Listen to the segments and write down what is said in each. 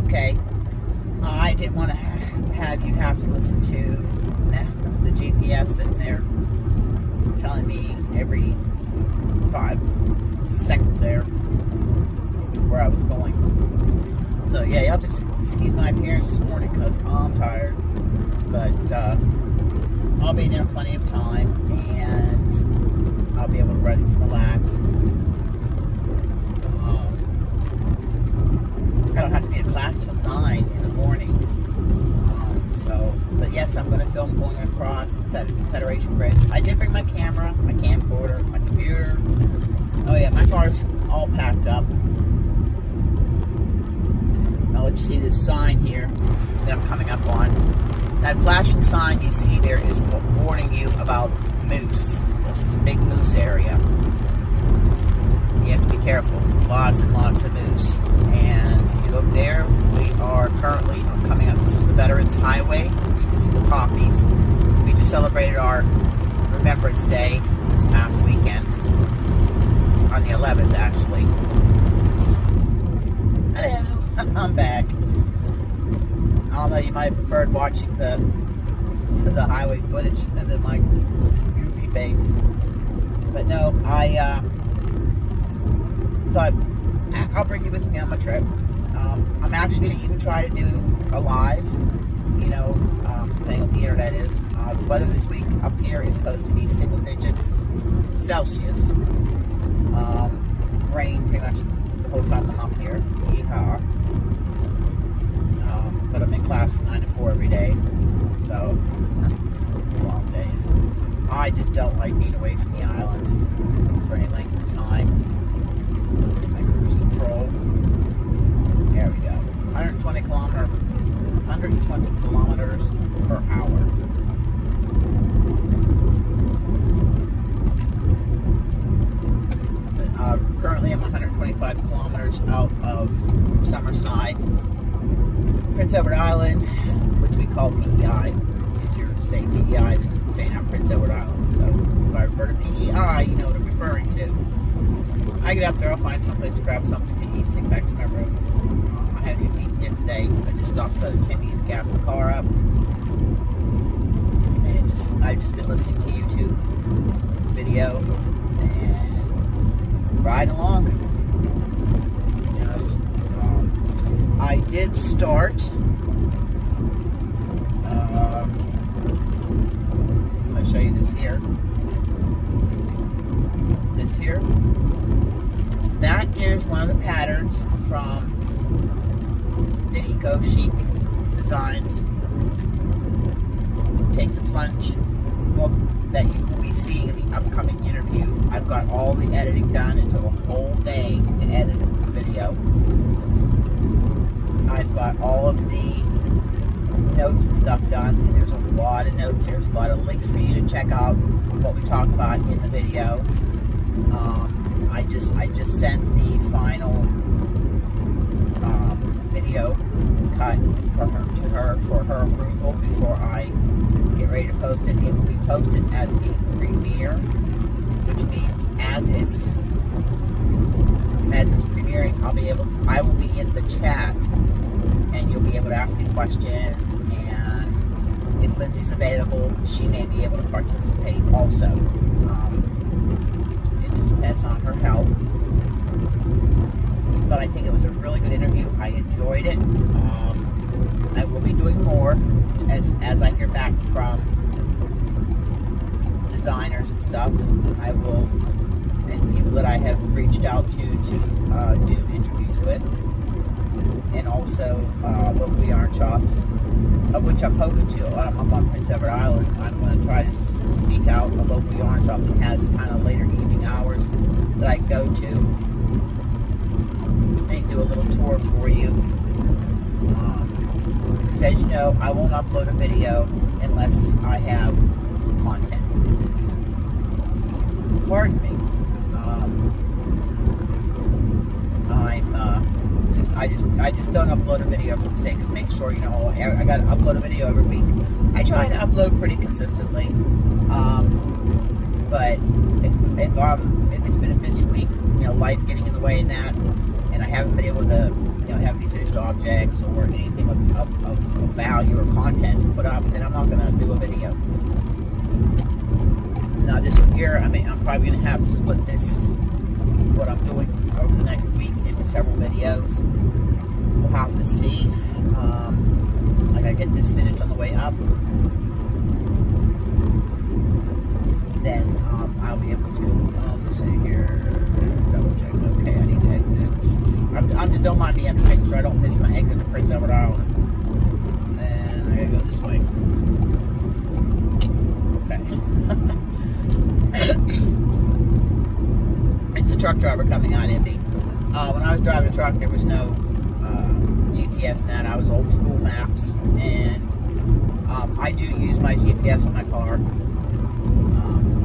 okay. I didn't want to have you have to listen to the GPS sitting there telling me every 5 seconds there where I was going. So yeah, you have to excuse my appearance this morning because I'm tired. But I'll be there plenty of time and I'll be able to rest and relax. I don't have to be at class till 9 in the morning. But yes, I'm going to film going across the Federation Bridge. I did bring my camera, my camcorder, my computer. Oh yeah, my car's all packed up. I'll let you see this sign here that I'm coming up on. That flashing sign you see there is warning you about moose. This is a big moose area. You have to be careful. Lots and lots of moose. And if you look there, we are currently coming up. This is the Veterans Highway. You can see the poppies. We just celebrated our Remembrance Day this past weekend. On the 11th, actually. Hello. I'm back. I don't know, you might have preferred watching the highway footage than my goofy face. But no, I thought I'll bring you with me on my trip. I'm actually going to even try to do a live, depending on what the internet is. The weather this week up here is supposed to be single digits Celsius. Rain pretty much the whole time I'm up here. Yeehaw. But I'm in class from 9 to 4 every day. So, long days. I just don't like being away from the island for any length of time. My cruise control. There we go. 120 kilometers per hour. Currently I'm 125 kilometers out of Summerside, Prince Edward Island, which we call PEI. It's easier to say PEI than saying out Prince Edward Island. So if I refer to PEI, you know what I'm referring to. I get up there, I'll find someplace to grab something to eat, take back to my room. I haven't even eaten yet today. I just stopped at Timmy's, gassed the car up, and I've just been listening to YouTube video and ride along. I did start. I'm going to show you this here. This here. That is one of the patterns from the Eco Chic Designs. Take the Plunge book that you will be seeing in the upcoming interview. I've got all the editing done. It took a whole day to edit the video. I've got all of the notes and stuff done, and there's a lot of notes. There's a lot of links for you to check out what we talk about in the video. I just sent the final video cut to her for her approval before I get ready to post it. It will be posted as a premiere, which means as it's premiering, I will be in the chat, and you'll be able to ask me questions, and if Lindsay's available, she may be able to participate also. It just depends on her health. But I think it was a really good interview. I enjoyed it. I will be doing more as I hear back from designers and stuff. I will, and people that I have reached out to do interviews with, and also local yarn shops, of which I'm hoping to. I'm up on Prince Edward Island. I'm going to try to seek out a local yarn shop that has kind of later evening hours that I can go to and do a little tour for you. Because as you know, I won't upload a video unless I have content. Pardon me. I just don't upload a video for the sake of make sure, I got to upload a video every week. I try to upload pretty consistently, but if it's been a busy week, life getting in the way of that, and I haven't been able to, have any finished used objects or anything of value or content to put up, then I'm not going to do a video. Now this one here, I mean, I'm probably going to have to split this, what I'm doing over the next week, into several videos. We'll have to see. I gotta get this finished on the way up. Then I'll be able to, let's see here, double check. Okay, I need to exit. Don't mind me, I'm just making sure I don't miss my exit to Prince Edward Island. And I gotta go this way. Okay. It's the truck driver coming out in me. When I was driving a truck, there was no GPS net. I was old school maps, and I do use my GPS on my car.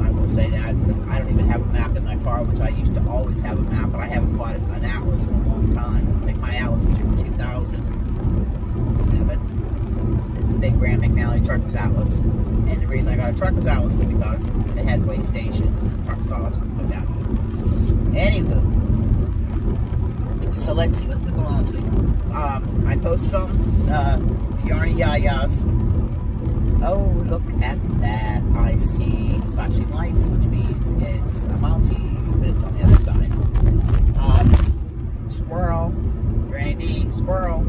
I will say that because I don't even have a map in my car, which I used to always have a map, but I haven't bought an atlas in a long time. I think my atlas is from 2007. It's the big Grand McNally Truckers Atlas, and the reason I got a Truckers Atlas is because they had weigh stations and truck stops and stuff like that. Anywho, so let's see what's been going on this week. I posted on Yarny Yayas. Oh, look at that. I see flashing lights, which means it's a multi, but it's on the other side. Squirrel. Granny D. Squirrel.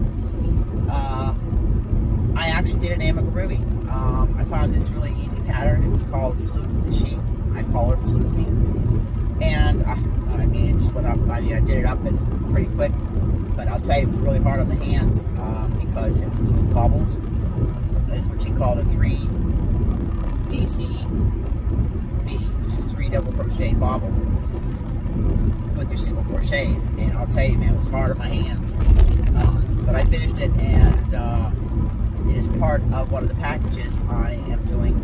I actually did an amigurumi. I found this really easy pattern. It was called Floof the Sheep. I call her Floofy. And, I mean, it just went up. I mean, I did it up and pretty quick. But I'll tell you, it was really hard on the hands because it was doing bubbles. That's what she called a 3 DCB, which is 3 double crochet bobble with your single crochets. And I'll tell you, man, it was hard on my hands. But I finished it, and it is part of one of the packages I am doing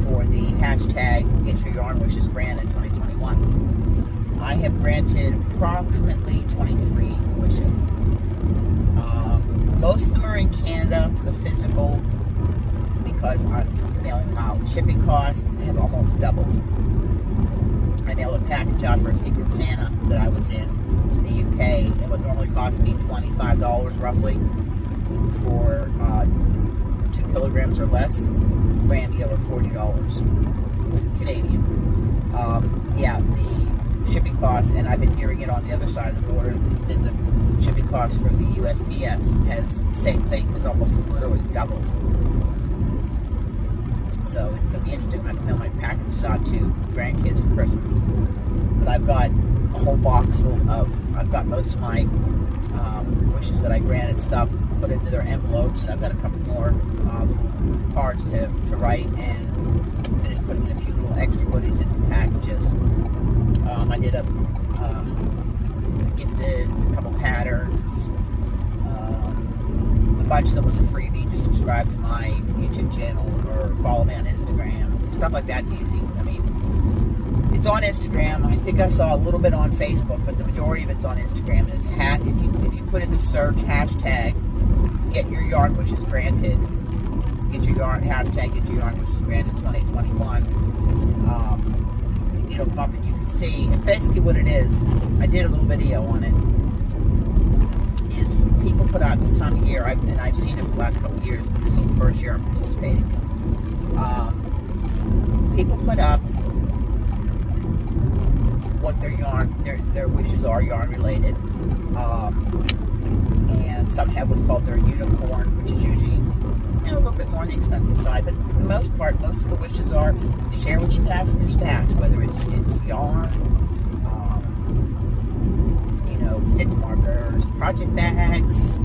for the hashtag Get Your Yarn Wishes Grant in 2021. I have granted approximately 23 wishes. Most of them are in Canada for the physical because I'm mailing them out. Shipping costs have almost doubled. I mailed a package out for a Secret Santa that I was in to the UK. It would normally cost me $25 roughly for 2 kilograms or less. Ran me over $40 Canadian. Yeah, the shipping costs, and I've been hearing it on the other side of the border, the shipping costs for the USPS has the same thing, has almost literally doubled. So it's going to be interesting when I can mail my packages out to grandkids for Christmas. But I've got a whole box full of, I've got most of my wishes that I granted stuff put into their envelopes. I've got a couple more cards to write and finish putting in a few little extra goodies into packages. I did gifted a couple patterns. A bunch of them was a freebie. Just subscribe to my YouTube channel or follow me on Instagram. Stuff like that's easy. I mean, it's on Instagram. I think I saw a little bit on Facebook, but the majority of it's on Instagram. And it's if you put in the search hashtag Get Your Yarn Wishes Granted, Get Your Yarn hashtag Get Your Yarn Wishes Granted 2021. It'll come up and you can see. And basically what it is, I did a little video on it, is people put out this time of year, and I've seen it for the last couple of years, but this is the first year I'm participating. People put up what their yarn, their wishes are yarn related. And some have what's called their unicorn, which is usually a little bit more on the expensive side, but for the most part, most of the wishes are share what you have from your stash, whether it's yarn, stitch markers, project bags,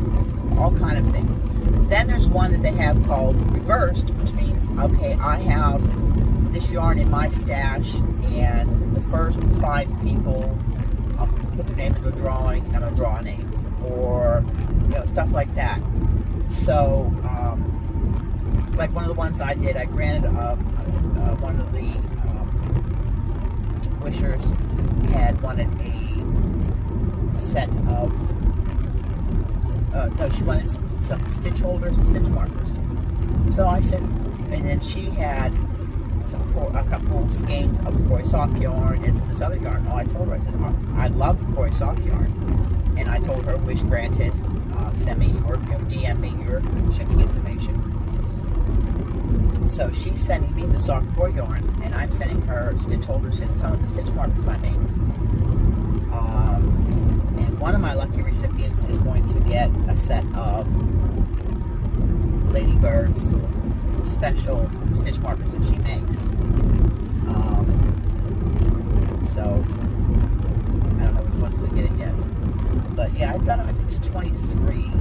all kind of things. Then there's one that they have called reversed, which means, okay, I have this yarn in my stash, and the first 5 people, I'll put their name into a drawing, and I'll draw a name, or stuff like that. So, like one of the ones I did, I granted one of the wishers had wanted a set of, no, she wanted some stitch holders and stitch markers. So I said, and then she had a couple skeins of Koi sock yarn and some this other yarn. Oh, I told her, I said, I love Koi sock yarn. And I told her, wish granted, send me or DM me your shipping information. So she's sending me the sock core yarn, and I'm sending her stitch holders and some of the stitch markers I made. And one of my lucky recipients is going to get a set of Ladybird's special stitch markers that she makes. So I don't know which ones we're getting yet. But yeah, I've done, I think it's 23.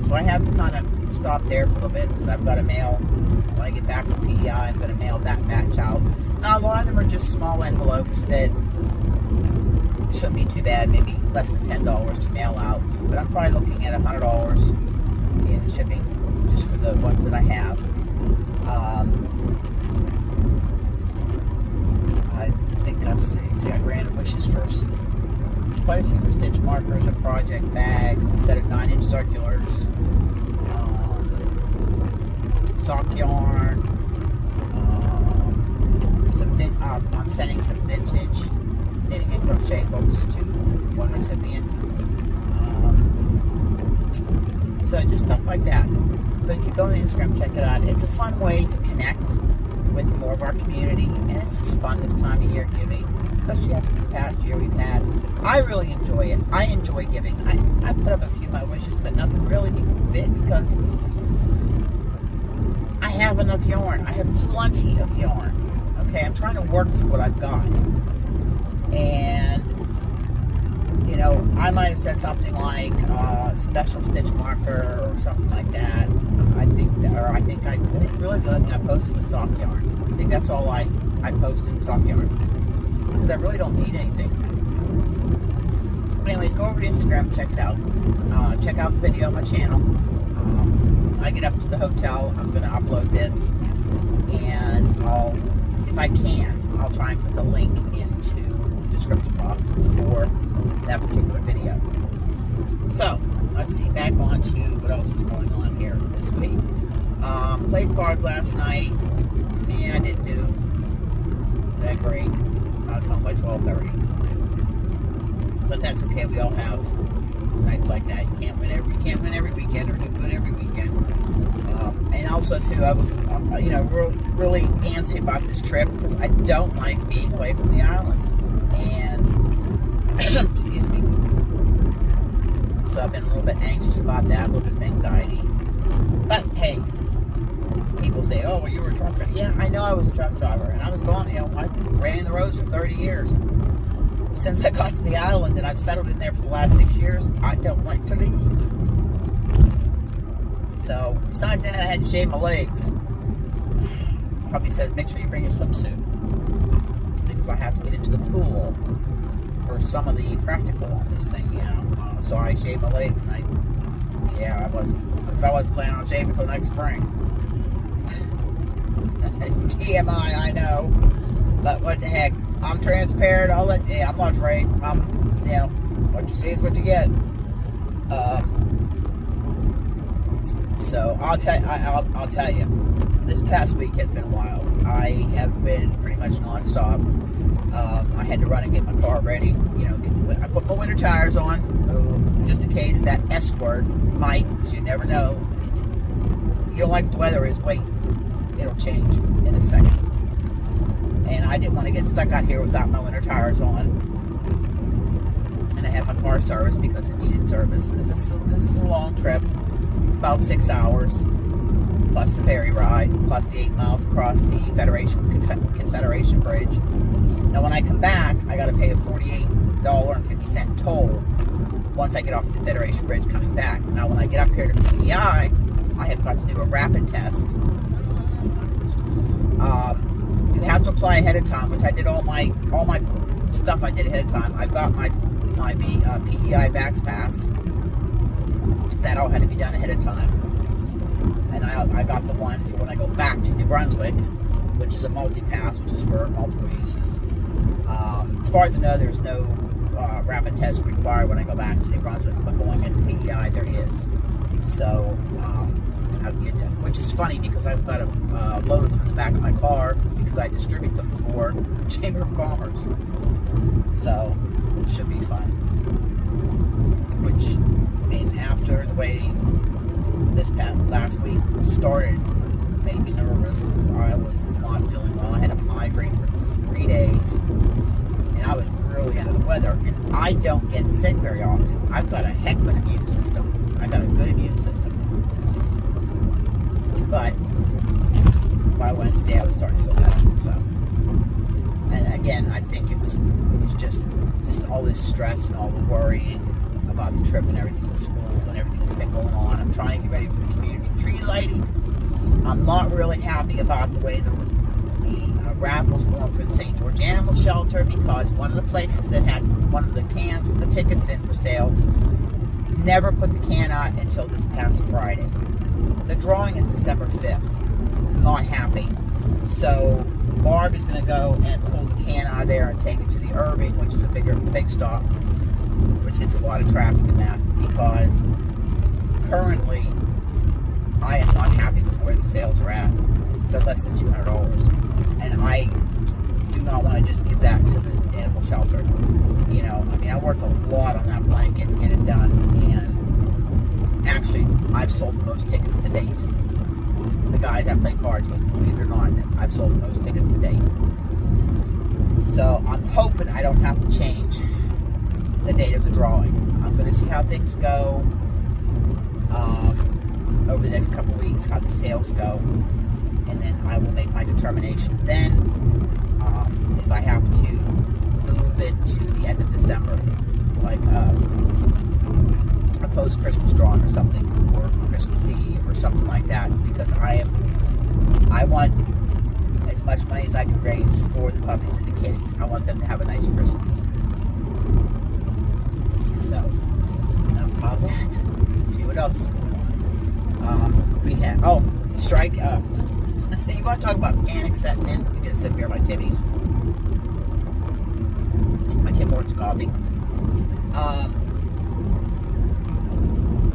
So I have to kind of stop there for a little bit because I've got to mail, when I get back from PEI, I'm going to mail that batch out. Now, a lot of them are just small envelopes that shouldn't be too bad, maybe less than $10 to mail out. But I'm probably looking at $100 in shipping just for the ones that I have. I think I've see I granted wishes first. Quite a few for stitch markers, a project bag, a set of 9-inch circulars, sock yarn, I'm sending some vintage knitting and crochet books to one recipient. So just stuff like that. But if you go on Instagram, check it out. It's a fun way to connect with more of our community, and it's just fun this time of year giving, especially after this past year we've had. I really enjoy it. I enjoy giving. I put up a few of my wishes, but nothing really big because I have enough yarn. I have plenty of yarn. Okay, I'm trying to work through what I've got. And, you know, I might have said something like special stitch marker or something like that. I think really the only thing I posted was sock yarn. I think that's all I posted, sock yarn. Because I really don't need anything. But anyways, go over to Instagram and check it out. Check out the video on my channel. I get up to the hotel, I'm going to upload this, and if I can, I'll try and put the link into the description box for that particular video. So, let's see, back on to what else is going on here this week. Played cards last night. Man, I didn't do that great. I was home by 12:30. But that's okay, we all have nights like that. You can't win every weekend or do good every weekend. And also too, I was really antsy about this trip because I don't like being away from the island. And excuse me. So I've been a little bit anxious about that, a little bit of anxiety. But hey, people say, "Oh, well, you were a truck driver." Yeah, I know I was a truck driver, and I was going. I ran the roads for 30 years. Since I got to the island and I've settled in there for the last 6 years, I don't like to leave. So, besides that, I had to shave my legs. Probably says, make sure you bring your swimsuit. Because I have to get into the pool for some of the practical on this thing, so I shaved my legs, and I wasn't planning on shaving until next spring. TMI, I know. But what the heck. I'm transparent. I'm not afraid. What you see is what you get. So I'll tell you, this past week has been wild. I have been pretty much nonstop. I had to run and get my car ready. I put my winter tires on, just in case that S word might, because you never know. You don't like what the weather is. Wait, it'll change in a second. And I didn't want to get stuck out here without my winter tires on. And I had my car serviced because it needed service. This is a long trip. It's about 6 hours, plus the ferry ride, plus the 8 miles across the Confederation Bridge. Now when I come back, I got to pay a $48.50 toll once I get off the Confederation Bridge coming back. Now when I get up here to PEI, I have got to do a rapid test. You have to apply ahead of time, which I did all my stuff I did ahead of time. I've got my PEI Vax Pass. That all had to be done ahead of time. And I got the one for when I go back to New Brunswick, which is a multi-pass, which is for multiple uses. As far as I know, there's no rapid test required when I go back to New Brunswick, but going into PEI there is. So I'll get them, which is funny because I've got a load of them in the back of my car because I distribute them for Chamber of Commerce. So it should be fun. Which, I mean, after after the way this last week started, made me nervous because I was not feeling well. I had a migraine for 3 days, and I was really under the weather. And I don't get sick very often. I've got a heck of an immune system. I got a good immune system. But by Wednesday, I was starting to feel better. So, and again, I think it was just all this stress and all the worrying about the trip and everything at school and everything that's been going on. I'm trying to get ready for the community tree lighting. I'm not really happy about the way the raffle's going for the St. George Animal Shelter, because one of the places that had one of the cans with the tickets in for sale never put the can out until this past Friday. The drawing is December 5th. Not happy. So Barb is going to go and pull the can out of there and take it to the Irving, which is a big stop, which hits a lot of traffic in that, because currently I am not happy with where the sales are at. They're less than $200. And I do not want to just give that to the animal shelter. You know, I mean, I worked a lot on that blanket to get it done, and actually, I've sold the most tickets to date. The guys I play cards with, believe it or not, I've sold the most tickets to date. So I'm hoping I don't have to change the date of the drawing. I'm going to see how things go over the next couple of weeks, how the sales go, and then I will make my determination then if I have to move it to the end of December, like a post-Christmas drawing or something, or Christmas Eve or something like that, because I want as much money as I can raise for the puppies and the kitties. I want them to have a nice Christmas. So, enough about that. Let's see what else is going on. We have, strike. You want to talk about panic setting in? You get a sip here, my Timmy's. My Tim Hortons coffee.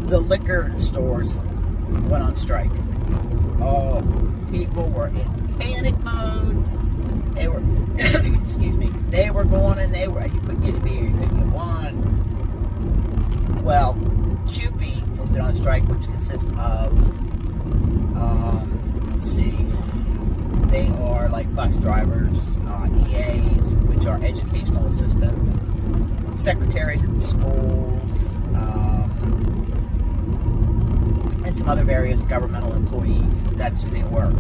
The liquor stores went on strike. Oh, people were in panic mode. They were, excuse me, they were going and you couldn't get a beer, you couldn't get one. Well, QP has been on strike, which consists of, let's see, they are like bus drivers, EAs, which are educational assistants, secretaries at the schools, and some other various governmental employees. That's who they were.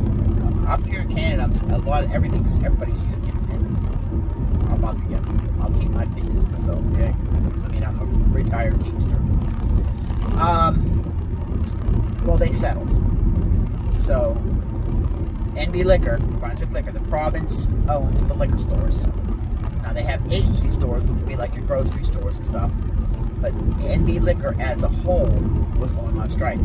Up here in Canada, everybody's union, and I'll keep my opinions to myself, okay? I mean, I'm a retired Teamster. Well, they settled. So, NB Liquor, Brunswick Liquor, the province owns the liquor stores. Now, they have agency stores, which would be like your grocery stores and stuff. But NB Liquor as a whole was going on strike.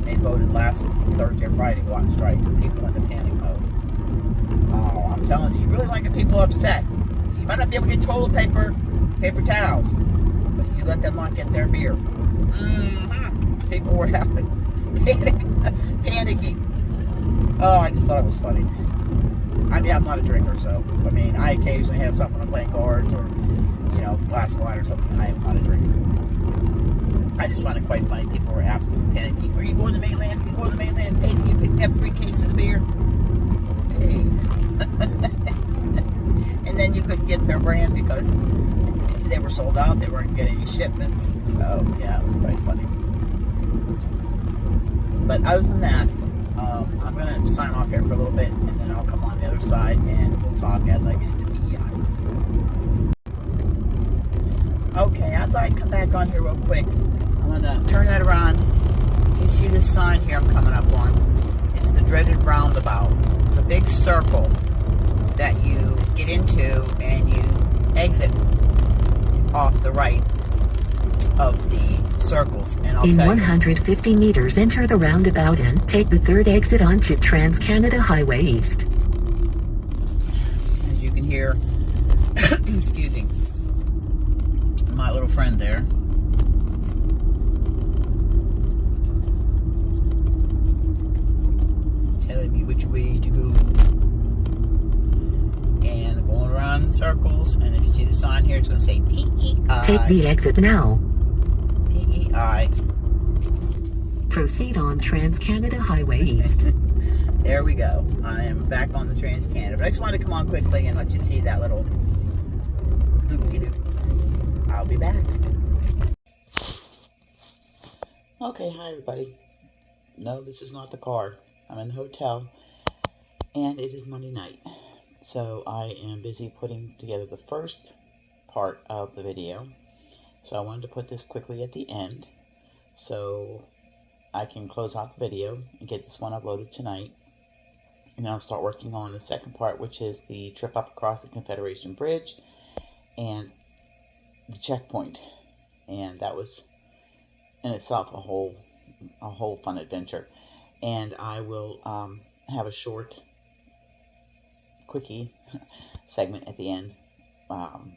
They voted last Thursday or Friday to go on strike, so people went into panic mode. Oh, I'm telling you, you really want to get people upset. You might not be able to get toilet paper, paper towels, but you let them not get their beer. People were panicking. Oh, I just thought it was funny. I mean, I'm not a drinker, so, I mean, I occasionally have something when I'm playing cards or, you know, glass of wine or something. I am not a drinker. I just find it quite funny. People were absolutely panicking. Are you going to the mainland? Are you going to the mainland? Hey, you picked up 3 cases of beer? Okay. And then you couldn't get their brand because they were sold out. They weren't getting any shipments. So, yeah, it was quite funny. But other than that, I'm going to sign off here for a little bit, and then I'll come on the other side, and we'll talk as I get into PEI. Okay, I thought I'd come back on here real quick. I'm going to turn that around. You see this sign here I'm coming up on? It's the dreaded roundabout. It's a big circle that you get into, and you exit off the right of the circles. And I'll in tell 150 meters, enter the roundabout and take the 3rd exit onto Trans-Canada Highway East. As you can hear, excuse me, my little friend there. Telling me which way to go. And going around in circles, and if you see the sign here, it's going to say PEI. Take the exit now. PEI. Proceed on Trans-Canada Highway East. There we go. I am back on the Trans-Canada. But I just wanted to come on quickly and let you see that little loop-de-loop. I'll be back. Okay, hi everybody. No, this is not the car. I'm in the hotel, and it is Monday night. So I am busy putting together the first part of the video. So I wanted to put this quickly at the end, so I can close out the video and get this one uploaded tonight. And then I'll start working on the second part, which is the trip up across the Confederation Bridge and the checkpoint. And that was in itself a whole fun adventure. And I will have a short quickie segment at the end,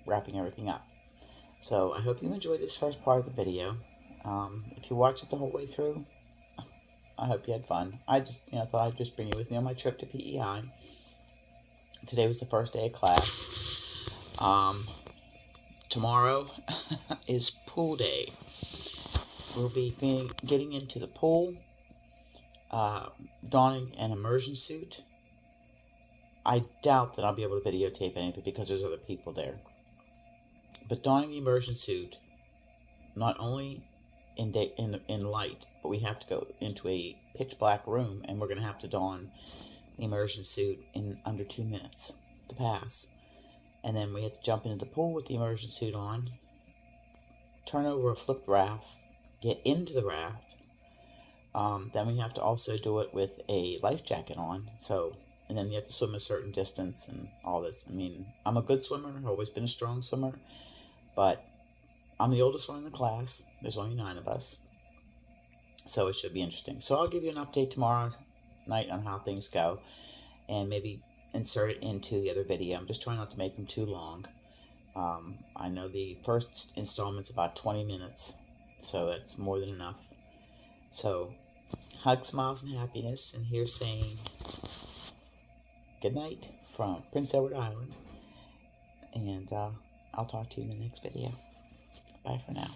wrapping everything up. So I hope you enjoyed this first part of the video. If you watch it the whole way through, I hope you had fun. I just thought I'd just bring you with me on my trip to PEI. Today was the first day of class. Tomorrow is pool day. We'll be getting into the pool, donning an immersion suit. I doubt that I'll be able to videotape anything because there's other people there. But donning the immersion suit, not only in light, but we have to go into a pitch black room, and we're going to have to don the immersion suit in under 2 minutes to pass. And then we have to jump into the pool with the immersion suit on, turn over a flipped raft, get into the raft. Then we have to also do it with a life jacket on. And then you have to swim a certain distance and all this. I mean, I'm a good swimmer. I've always been a strong swimmer. But I'm the oldest one in the class. There's only 9 of us. So it should be interesting. So I'll give you an update tomorrow night on how things go. And maybe insert it into the other video. I'm just trying not to make them too long. I know the first installment's about 20 minutes. So that's more than enough. So, hugs, smiles, and happiness. And here's saying good night from Prince Edward Island. And I'll talk to you in the next video. Bye for now.